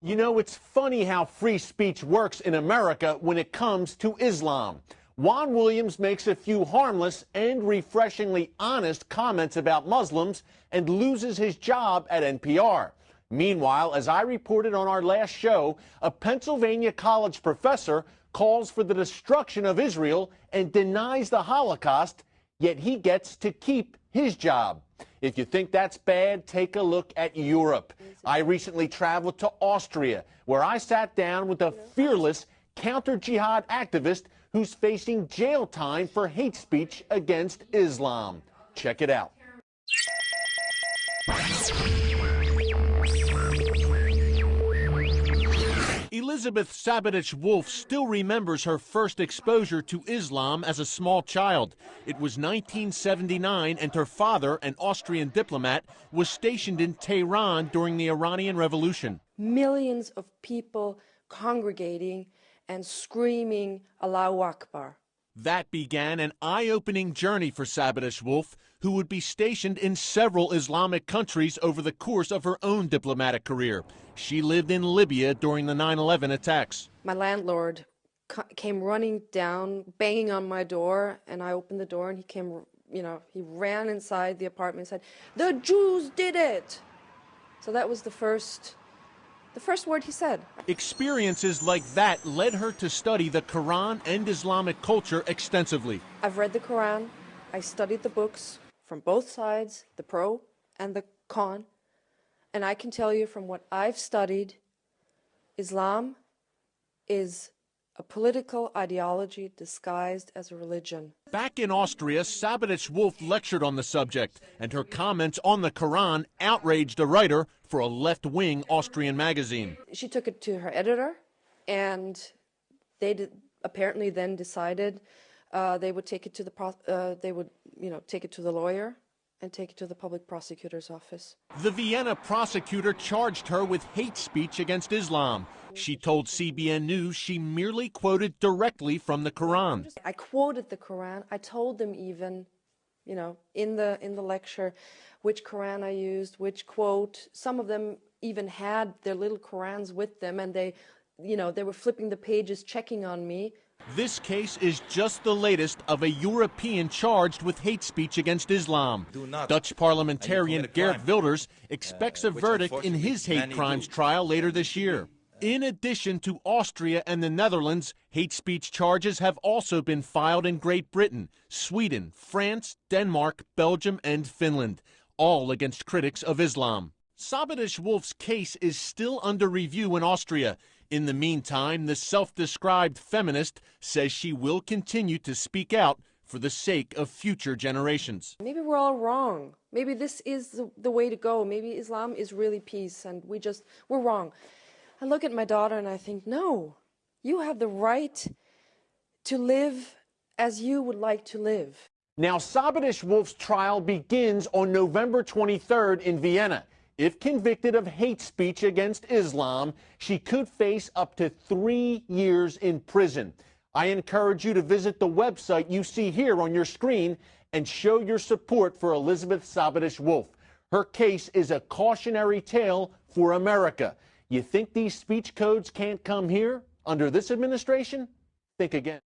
You know, it's funny how free speech works in America when it comes to Islam. Juan Williams makes a few harmless and refreshingly honest comments about Muslims and loses his job at NPR. Meanwhile, as I reported on our last show, a Pennsylvania college professor calls for the destruction of Israel and denies the Holocaust, yet he gets to keep his job. If you think that's bad, take a look at Europe. I recently traveled to Austria, where I sat down with a fearless counter-jihad activist who's facing jail time for hate speech against Islam. Check it out. Elizabeth Sabadich-Wolff still remembers her first exposure to Islam as a small child. It was 1979, and her father, an Austrian diplomat, was stationed in Tehran during the Iranian Revolution. Millions of people congregating and screaming Allahu Akbar. That began an eye-opening journey for Sabadich-Wolff, who would be stationed in several Islamic countries over the course of her own diplomatic career. She lived in Libya during the 9/11 attacks. My landlord came running down, banging on my door, and I opened the door, and he came, he ran inside the apartment and said, "The Jews did it!" So that was the first word he said. Experiences like that led her to study the Quran and Islamic culture extensively. I've read the Quran. I studied the books from both sides, the pro and the con. And I can tell you from what I've studied, Islam is a political ideology disguised as a religion. Back in Austria, Sabadich-Wolff lectured on the subject, and her comments on the Quran outraged a writer for a left-wing Austrian magazine. She took it to her editor, and they apparently then decided they would take it to take it to the lawyer and take it to the public prosecutor's office. The Vienna prosecutor charged her with hate speech against Islam. She told CBN News she merely quoted directly from the Quran. I quoted the Quran. I told them even, in the lecture, which Quran I used, which quote. Some of them even had their little Qurans with them, and they were flipping the pages, checking on me. This case is just the latest of a European charged with hate speech against Islam. Dutch parliamentarian Geert Wilders expects a verdict in his hate crimes trial later this year. In addition to Austria and the Netherlands, hate speech charges have also been filed in Great Britain, Sweden, France, Denmark, Belgium, and Finland, all against critics of Islam. Sabadich-Wolff's case is still under review in Austria. In the meantime, the self-described feminist says she will continue to speak out for the sake of future generations. Maybe we're all wrong. Maybe this is the way to go. Maybe Islam is really peace, and we're wrong. I look at my daughter and I think, no, you have the right to live as you would like to live. Now, Sabadich-Wolff's trial begins on November 23rd in Vienna. If convicted of hate speech against Islam, she could face up to 3 years in prison. I encourage you to visit the website you see here on your screen and show your support for Elizabeth Sabadich-Wolff. Her case is a cautionary tale for America. You think these speech codes can't come here under this administration? Think again.